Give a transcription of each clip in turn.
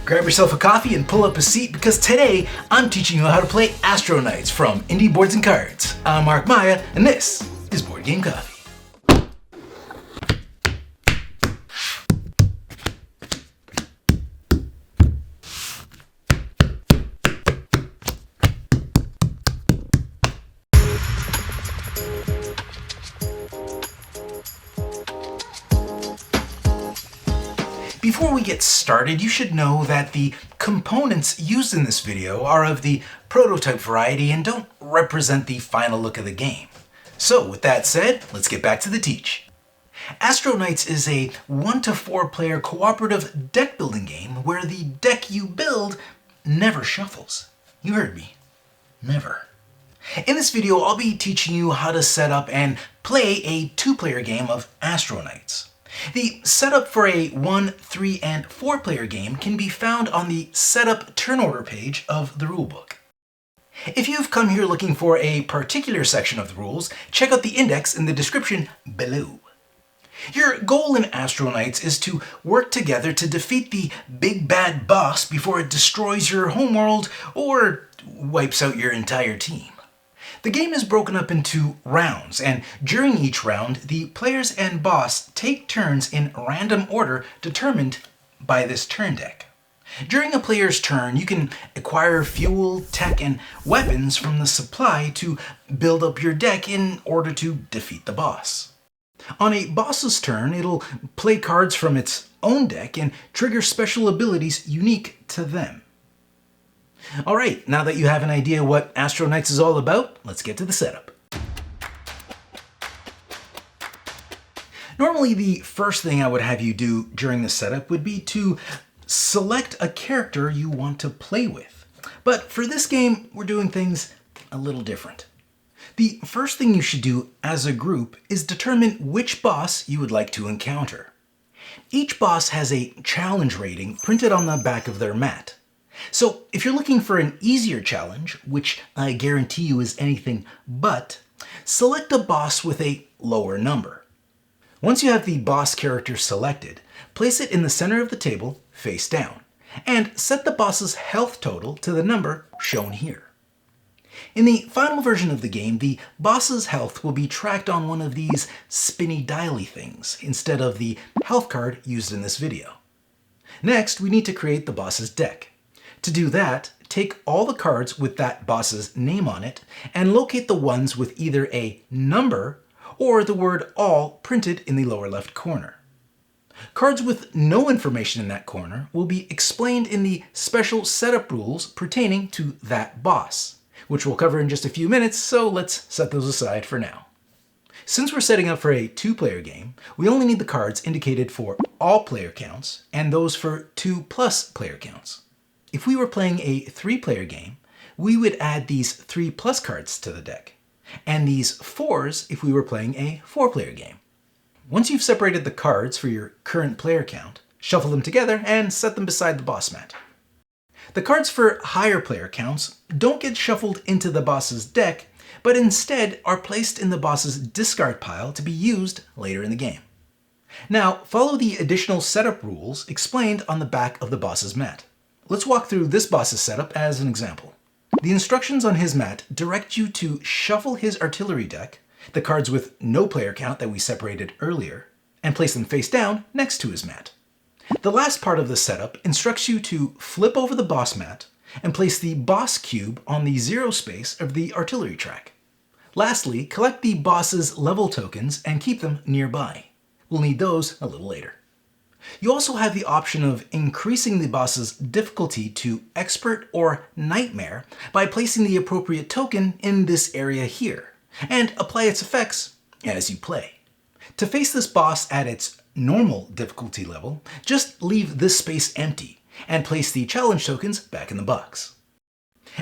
Grab yourself a coffee and pull up a seat because today I'm teaching you how to play Astro Knights from Indie Boards and Cards. I'm Mark Maya and this is Board Game Coffee. Before we get started, you should know that the components used in this video are of the prototype variety and don't represent the final look of the game. So with that said, let's get back to the teach. Astro Knights is a 1 to 4 player cooperative deck building game where the deck you build never shuffles. You heard me. Never. In this video, I'll be teaching you how to set up and play a 2-player game of Astro Knights. The setup for a 1, 3, and 4-player game can be found on the Setup Turn Order page of the rulebook. If you've come here looking for a particular section of the rules, check out the index in the description below. Your goal in Astro Knights is to work together to defeat the big bad boss before it destroys your homeworld or wipes out your entire team. The game is broken up into rounds, and during each round, the players and boss take turns in random order determined by this turn deck. During a player's turn, you can acquire fuel, tech, and weapons from the supply to build up your deck in order to defeat the boss. On a boss's turn, it'll play cards from its own deck and trigger special abilities unique to them. Alright, now that you have an idea what Astro Knights is all about, let's get to the setup. Normally the first thing I would have you do during the setup would be to select a character you want to play with. But for this game, we're doing things a little different. The first thing you should do as a group is determine which boss you would like to encounter. Each boss has a challenge rating printed on the back of their mat. So if you're looking for an easier challenge, which I guarantee you is anything but, select a boss with a lower number. Once you have the boss character selected, place it in the center of the table face down, and set the boss's health total to the number shown here. In the final version of the game, the boss's health will be tracked on one of these spinny dial-y things instead of the health card used in this video. Next, we need to create the boss's deck. To do that, take all the cards with that boss's name on it and locate the ones with either a number or the word all printed in the lower left corner. Cards with no information in that corner will be explained in the special setup rules pertaining to that boss, which we'll cover in just a few minutes, so let's set those aside for now. Since we're setting up for a 2-player game, we only need the cards indicated for all player counts and those for 2+ player counts. If we were playing a 3-player game, we would add these 3+ cards to the deck, and these 4s if we were playing a 4-player game. Once you've separated the cards for your current player count, shuffle them together and set them beside the boss mat. The cards for higher player counts don't get shuffled into the boss's deck, but instead are placed in the boss's discard pile to be used later in the game. Now, follow the additional setup rules explained on the back of the boss's mat. Let's walk through this boss's setup as an example. The instructions on his mat direct you to shuffle his artillery deck, the cards with no player count that we separated earlier, and place them face down next to his mat. The last part of the setup instructs you to flip over the boss mat and place the boss cube on the 0 space of the artillery track. Lastly, collect the boss's level tokens and keep them nearby. We'll need those a little later. You also have the option of increasing the boss's difficulty to Expert or Nightmare by placing the appropriate token in this area here, and apply its effects as you play. To face this boss at its normal difficulty level, just leave this space empty and place the challenge tokens back in the box.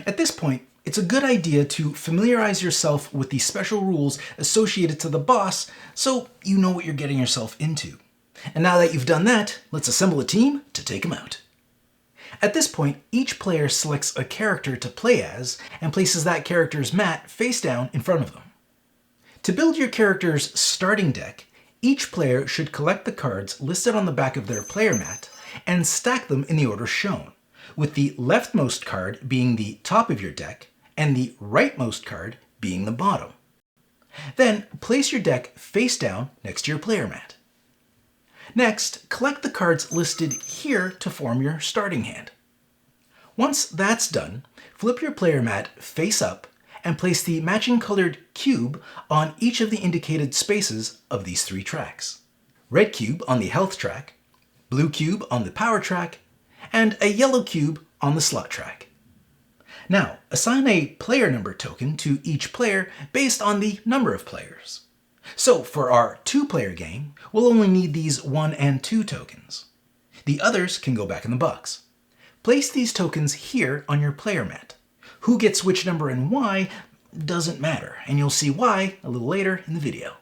At this point, it's a good idea to familiarize yourself with the special rules associated to the boss so you know what you're getting yourself into. And now that you've done that, let's assemble a team to take him out. At this point, each player selects a character to play as and places that character's mat face down in front of them. To build your character's starting deck, Each player should collect the cards listed on the back of their player mat and stack them in the order shown, with the leftmost card being the top of your deck and the rightmost card being the bottom. Then place your deck face down next to your player mat. Next, collect the cards listed here to form your starting hand. Once that's done, flip your player mat face up and place the matching colored cube on each of the indicated spaces of these 3 tracks. Red cube on the health track, blue cube on the power track, and a yellow cube on the slot track. Now, assign a player number token to each player based on the number of players. So for our 2-player game, we'll only need these 1 and 2 tokens. The others can go back in the box. Place these tokens here on your player mat. Who gets which number and why doesn't matter, and you'll see why a little later in the video.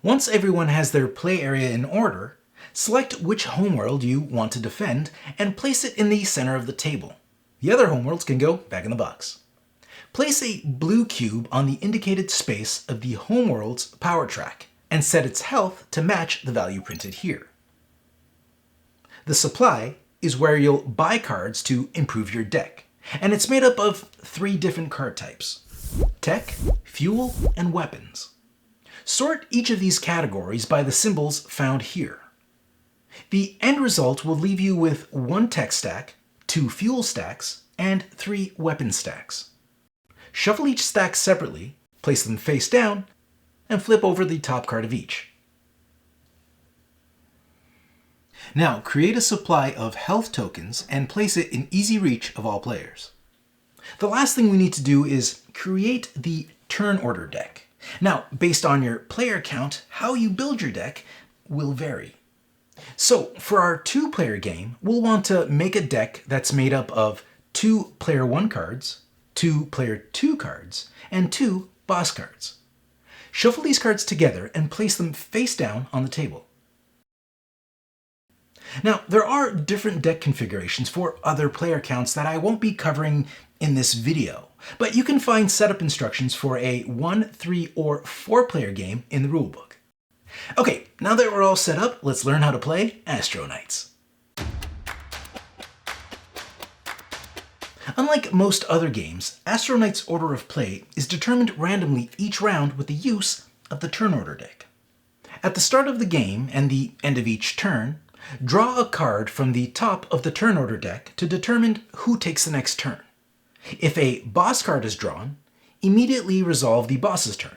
Once everyone has their play area in order, select which homeworld you want to defend and place it in the center of the table. The other homeworlds can go back in the box. Place a blue cube on the indicated space of the homeworld's power track and set its health to match the value printed here. The supply is where you'll buy cards to improve your deck, and it's made up of 3 different card types: tech, fuel, and weapons. Sort each of these categories by the symbols found here. The end result will leave you with 1 tech stack, 2 fuel stacks, and 3 weapon stacks. Shuffle each stack separately, place them face down, and flip over the top card of each. Now create a supply of health tokens and place it in easy reach of all players. The last thing we need to do is create the turn order deck. Now, based on your player count, how you build your deck will vary. So for our 2-player game, we'll want to make a deck that's made up of 2 player 1 cards, 2 player 2 cards, and 2 boss cards. Shuffle these cards together and place them face down on the table. Now, there are different deck configurations for other player counts that I won't be covering in this video, but you can find setup instructions for a 1, 3, or 4-player game in the rulebook. Okay, now that we're all set up, let's learn how to play Astro Knights. Unlike most other games, Astro Knights' order of play is determined randomly each round with the use of the turn order deck. At the start of the game and the end of each turn, draw a card from the top of the turn order deck to determine who takes the next turn. If a boss card is drawn, immediately resolve the boss's turn.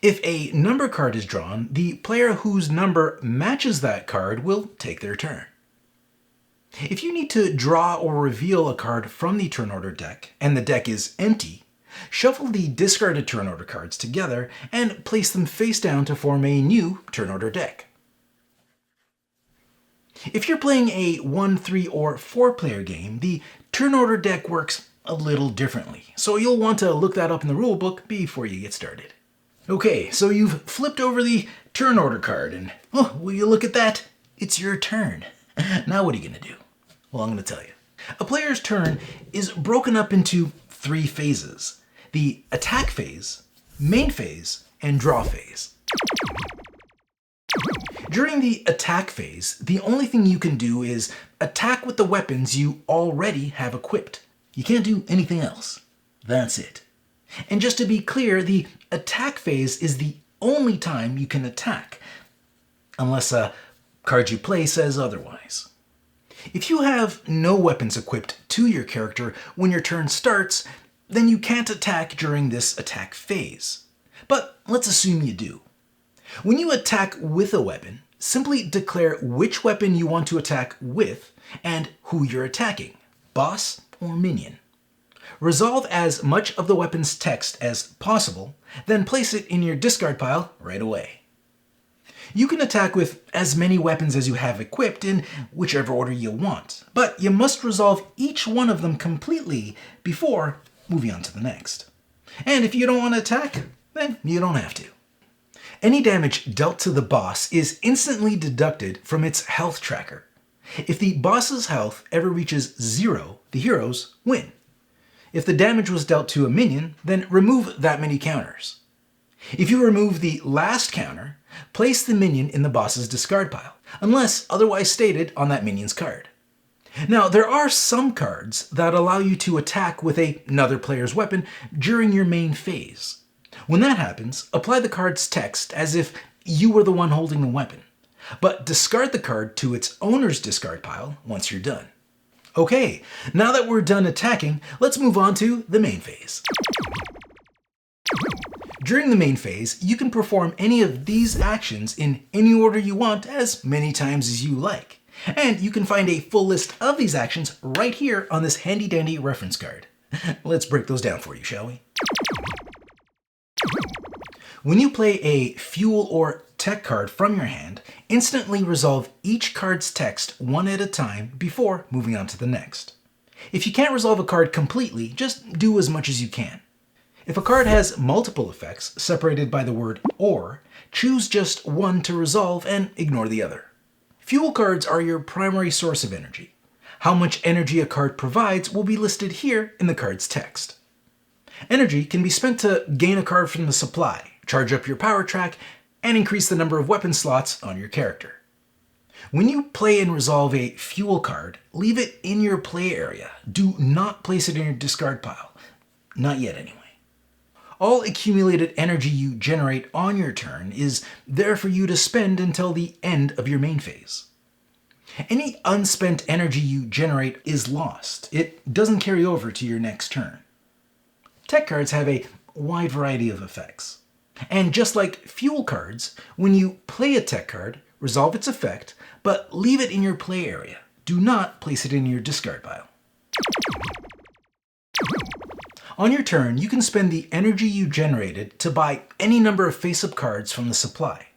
If a number card is drawn, the player whose number matches that card will take their turn. If you need to draw or reveal a card from the turn order deck and the deck is empty, shuffle the discarded turn order cards together and place them face down to form a new turn order deck. If you're playing a 1, 3, or 4-player game, the turn order deck works a little differently, so you'll want to look that up in the rulebook before you get started. Okay, so you've flipped over the turn order card and, oh, will you look at that? It's your turn. Now what are you going to do? Well, I'm going to tell you. A player's turn is broken up into 3 phases: the attack phase, main phase, and draw phase. During the attack phase, the only thing you can do is attack with the weapons you already have equipped. You can't do anything else. That's it. And just to be clear, the attack phase is the only time you can attack, unless a card you play says otherwise. If you have no weapons equipped to your character when your turn starts, then you can't attack during this attack phase. But let's assume you do. When you attack with a weapon, simply declare which weapon you want to attack with and who you're attacking, boss or minion. Resolve as much of the weapon's text as possible, then place it in your discard pile right away. You can attack with as many weapons as you have equipped in whichever order you want, but you must resolve each one of them completely before moving on to the next. And if you don't want to attack, then you don't have to. Any damage dealt to the boss is instantly deducted from its health tracker. If the boss's health ever reaches 0, the heroes win. If the damage was dealt to a minion, then remove that many counters. If you remove the last counter, place the minion in the boss's discard pile, unless otherwise stated on that minion's card. Now, there are some cards that allow you to attack with another player's weapon during your main phase. When that happens, apply the card's text as if you were the one holding the weapon, but discard the card to its owner's discard pile once you're done. Okay, now that we're done attacking, let's move on to the main phase. During the main phase, you can perform any of these actions in any order you want as many times as you like. And you can find a full list of these actions right here on this handy-dandy reference card. Let's break those down for you, shall we? When you play a fuel or tech card from your hand, instantly resolve each card's text one at a time before moving on to the next. If you can't resolve a card completely, just do as much as you can. If a card has multiple effects separated by the word "or," choose just one to resolve and ignore the other. Fuel cards are your primary source of energy. How much energy a card provides will be listed here in the card's text. Energy can be spent to gain a card from the supply, charge up your power track, and increase the number of weapon slots on your character. When you play and resolve a fuel card, leave it in your play area. Do not place it in your discard pile. Not yet, anyway. All accumulated energy you generate on your turn is there for you to spend until the end of your main phase. Any unspent energy you generate is lost. It doesn't carry over to your next turn. Tech cards have a wide variety of effects. And just like fuel cards, when you play a tech card, resolve its effect, but leave it in your play area. Do not place it in your discard pile. On your turn, you can spend the energy you generated to buy any number of face-up cards from the supply.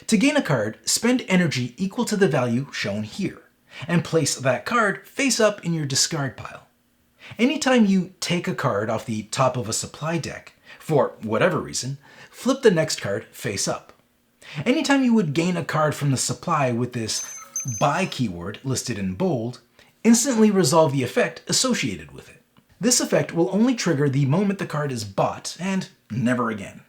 To gain a card, spend energy equal to the value shown here, and place that card face-up in your discard pile. Anytime you take a card off the top of a supply deck, for whatever reason, flip the next card face-up. Anytime you would gain a card from the supply with this buy keyword listed in bold, instantly resolve the effect associated with it. This effect will only trigger the moment the card is bought, and never again.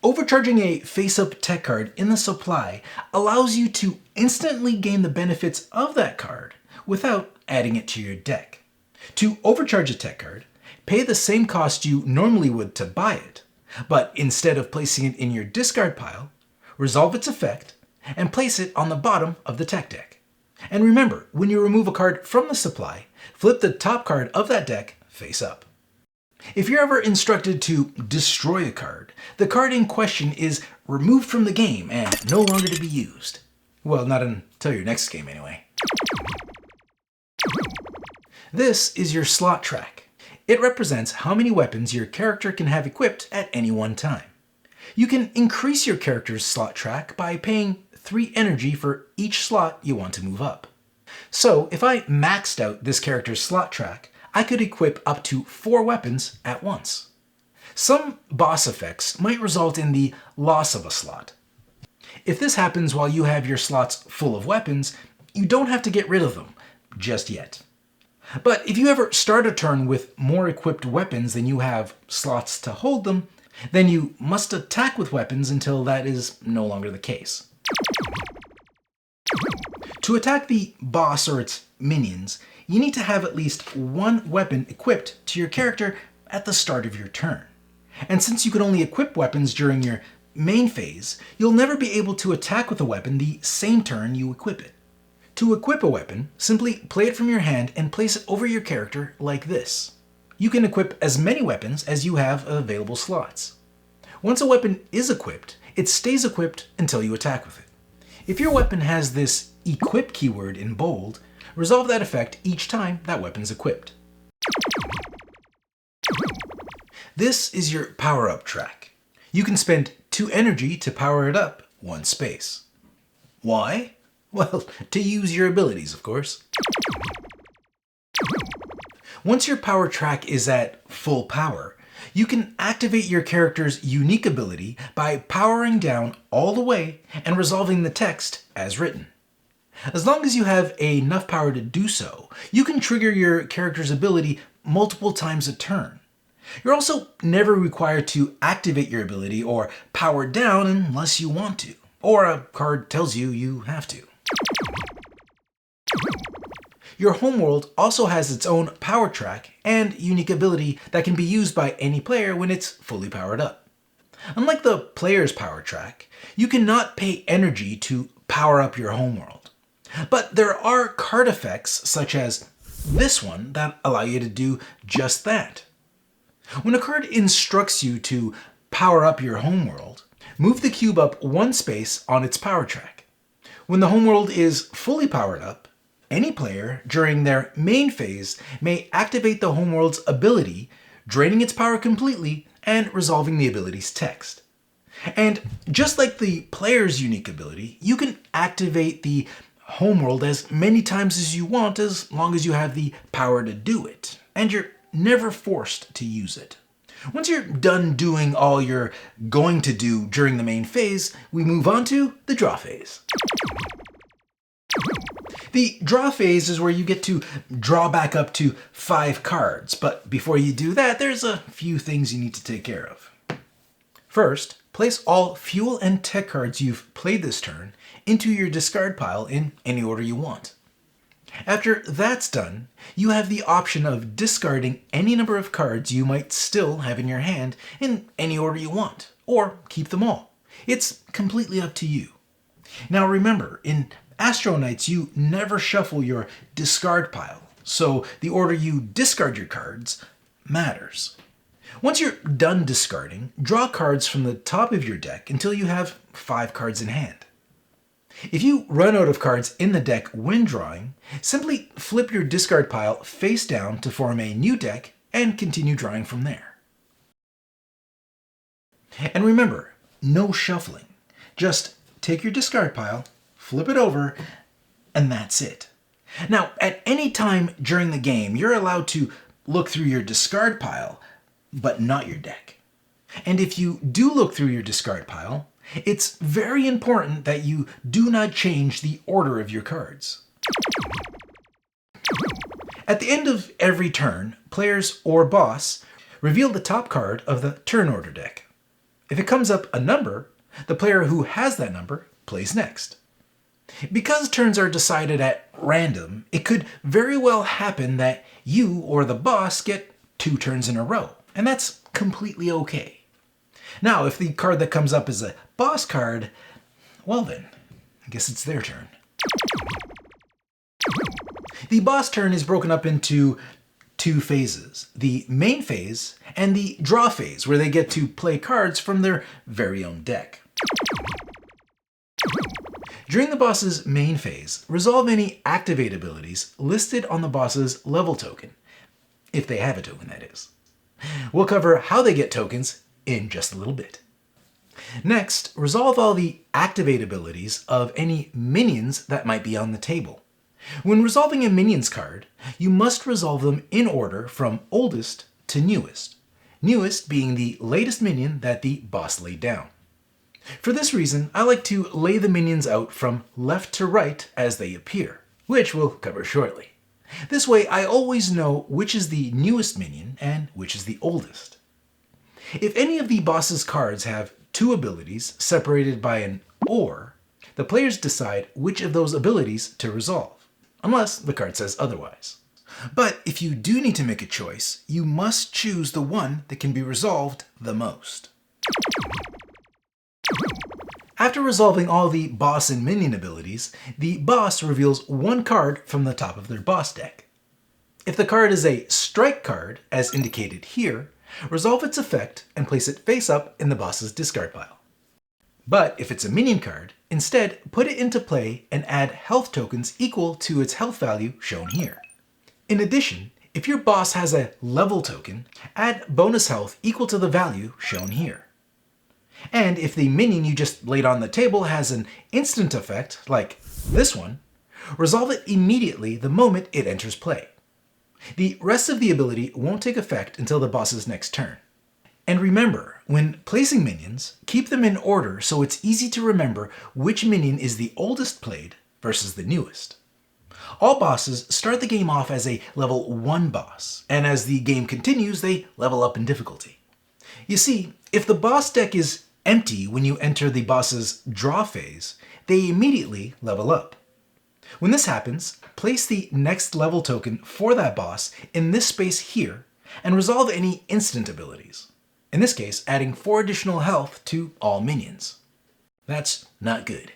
Overcharging a face-up tech card in the supply allows you to instantly gain the benefits of that card without adding it to your deck. To overcharge a tech card, pay the same cost you normally would to buy it, but instead of placing it in your discard pile, resolve its effect and place it on the bottom of the tech deck. And remember, when you remove a card from the supply, flip the top card of that deck face up. If you're ever instructed to destroy a card, the card in question is removed from the game and no longer to be used. Well, not until your next game anyway. This is your slot track. It represents how many weapons your character can have equipped at any one time. You can increase your character's slot track by paying 3 energy for each slot you want to move up. So if I maxed out this character's slot track, I could equip up to 4 weapons at once. Some boss effects might result in the loss of a slot. If this happens while you have your slots full of weapons, you don't have to get rid of them just yet. But if you ever start a turn with more equipped weapons than you have slots to hold them, then you must attack with weapons until that is no longer the case. To attack the boss or its minions, you need to have at least 1 weapon equipped to your character at the start of your turn. And since you can only equip weapons during your main phase, you'll never be able to attack with a weapon the same turn you equip it. To equip a weapon, simply play it from your hand and place it over your character like this. You can equip as many weapons as you have available slots. Once a weapon is equipped, it stays equipped until you attack with it. If your weapon has this equip keyword in bold, resolve that effect each time that weapon's equipped. This is your power-up track. You can spend 2 energy to power it up 1 space. Why? Well, to use your abilities, of course. Once your power track is at full power, you can activate your character's unique ability by powering down all the way and resolving the text as written. As long as you have enough power to do so, you can trigger your character's ability multiple times a turn. You're also never required to activate your ability or power down unless you want to, or a card tells you you have to. Your homeworld also has its own power track and unique ability that can be used by any player when it's fully powered up. Unlike the player's power track, you cannot pay energy to power up your homeworld. But there are card effects such as this one that allow you to do just that. When a card instructs you to power up your homeworld, move the cube up one space on its power track. When the homeworld is fully powered up, any player during their main phase may activate the homeworld's ability, draining its power completely and resolving the ability's text. And just like the player's unique ability, you can activate the homeworld as many times as you want as long as you have the power to do it, and you're never forced to use it. Once you're done doing all you're going to do during the main phase, we move on to the draw phase. The draw phase is where you get to draw back up to 5 cards, but before you do that, there's a few things you need to take care of. First, place all fuel and tech cards you've played this turn into your discard pile in any order you want. After that's done, you have the option of discarding any number of cards you might still have in your hand in any order you want, or keep them all. It's completely up to you. Now remember, in Astro Knights, you never shuffle your discard pile, so the order you discard your cards matters. Once you're done discarding, draw cards from the top of your deck until you have 5 cards in hand. If you run out of cards in the deck when drawing, simply flip your discard pile face down to form a new deck and continue drawing from there. And remember, no shuffling. Just take your discard pile, flip it over, and that's it. Now, at any time during the game, you're allowed to look through your discard pile, but not your deck. And if you do look through your discard pile, it's very important that you do not change the order of your cards. At the end of every turn, players or boss reveal the top card of the turn order deck. If it comes up a number, the player who has that number plays next. Because turns are decided at random, it could very well happen that you or the boss get 2 turns in a row, and that's completely okay. Now, if the card that comes up is a boss card, well then, I guess it's their turn. The boss turn is broken up into 2 phases, the main phase and the draw phase, where they get to play cards from their very own deck. During the boss's main phase, resolve any activate abilities listed on the boss's level token, if they have a token, that is. We'll cover how they get tokens in just a little bit. Next, resolve all the activate abilities of any minions that might be on the table. When resolving a minions card, you must resolve them in order from oldest to newest, newest being the latest minion that the boss laid down. For this reason, I like to lay the minions out from left to right as they appear, which we'll cover shortly. This way, I always know which is the newest minion and which is the oldest. If any of the boss's cards have 2 abilities separated by an or, the players decide which of those abilities to resolve, unless the card says otherwise. But if you do need to make a choice, you must choose the one that can be resolved the most. After resolving all the boss and minion abilities, the boss reveals 1 card from the top of their boss deck. If the card is a strike card, as indicated here, resolve its effect and place it face up in the boss's discard pile. But if it's a minion card, instead put it into play and add health tokens equal to its health value shown here. In addition, if your boss has a level token, add bonus health equal to the value shown here. And if the minion you just laid on the table has an instant effect, like this one, resolve it immediately the moment it enters play. The rest of the ability won't take effect until the boss's next turn. And remember, when placing minions, keep them in order so it's easy to remember which minion is the oldest played versus the newest. All bosses start the game off as a level 1 boss, and as the game continues, they level up in difficulty. You see, if the boss deck is empty when you enter the boss's draw phase, they immediately level up. When this happens, place the next level token for that boss in this space here and resolve any instant abilities. In this case, adding 4 additional health to all minions. That's not good.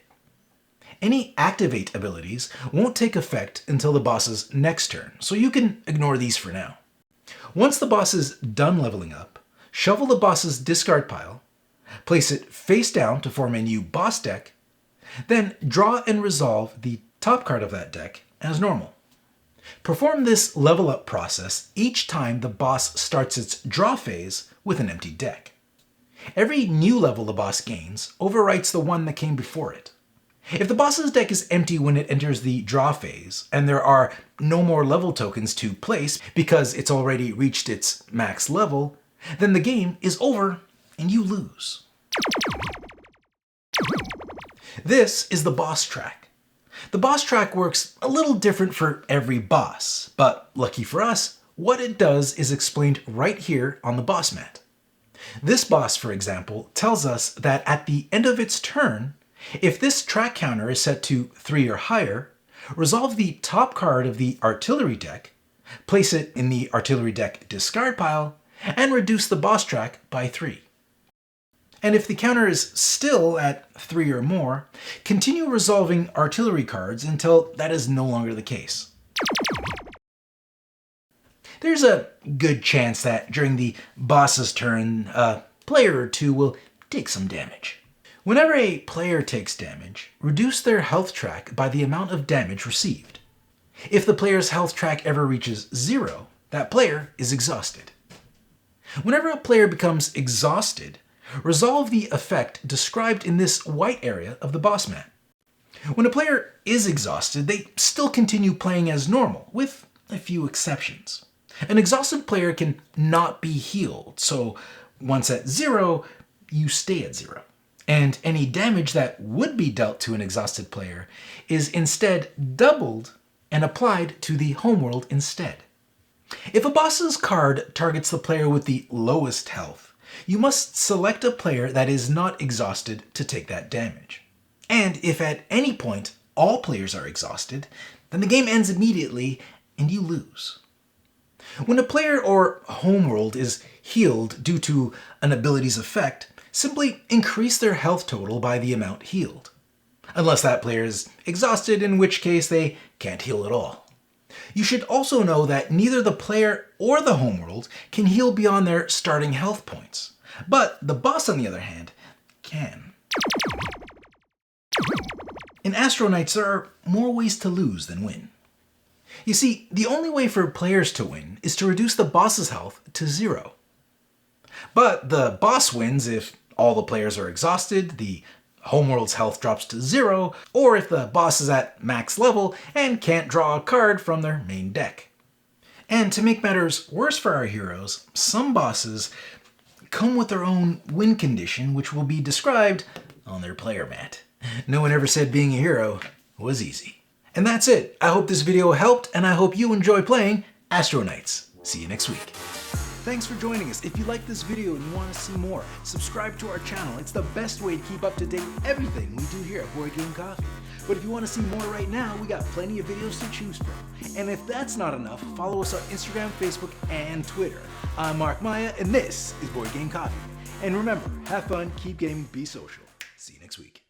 Any activate abilities won't take effect until the boss's next turn, so you can ignore these for now. Once the boss is done leveling up, shuffle the boss's discard pile, place it face down to form a new boss deck, then draw and resolve the top card of that deck as normal. Perform this level up process each time the boss starts its draw phase with an empty deck. Every new level the boss gains overwrites the one that came before it. If the boss's deck is empty when it enters the draw phase, and there are no more level tokens to place because it's already reached its max level, then the game is over and you lose. This is the boss track. The boss track works a little different for every boss, but lucky for us, what it does is explained right here on the boss mat. This boss, for example, tells us that at the end of its turn, if this track counter is set to 3 or higher, resolve the top card of the artillery deck, place it in the artillery deck discard pile, and reduce the boss track by 3. And if the counter is still at 3 or more, continue resolving artillery cards until that is no longer the case. There's a good chance that during the boss's turn, a player or two will take some damage. Whenever a player takes damage, reduce their health track by the amount of damage received. If the player's health track ever reaches 0, that player is exhausted. Whenever a player becomes exhausted, resolve the effect described in this white area of the boss mat. When a player is exhausted, they still continue playing as normal, with a few exceptions. An exhausted player can not be healed, so once at 0, you stay at 0. And any damage that would be dealt to an exhausted player is instead doubled and applied to the homeworld instead. If a boss's card targets the player with the lowest health, you must select a player that is not exhausted to take that damage. And if at any point all players are exhausted, then the game ends immediately and you lose. When a player or homeworld is healed due to an ability's effect, simply increase their health total by the amount healed. Unless that player is exhausted, in which case they can't heal at all. You should also know that neither the player or the homeworld can heal beyond their starting health points. But the boss, on the other hand, can. In Astro Knights, there are more ways to lose than win. You see, the only way for players to win is to reduce the boss's health to 0. But the boss wins if all the players are exhausted, the homeworld's health drops to 0, or if the boss is at max level and can't draw a card from their main deck. And to make matters worse for our heroes, some bosses come with their own win condition, which will be described on their player mat. No one ever said being a hero was easy. And that's it. I hope this video helped, and I hope you enjoy playing Astro Knights. See you next week. Thanks for joining us. If you like this video and you want to see more, subscribe to our channel. It's the best way to keep up to date everything we do here at Board Game Coffee. But if you want to see more right now, we got plenty of videos to choose from. And if that's not enough, follow us on Instagram, Facebook, and Twitter. I'm Mark Maya, and this is Board Game Coffee. And remember, have fun, keep gaming, be social. See you next week.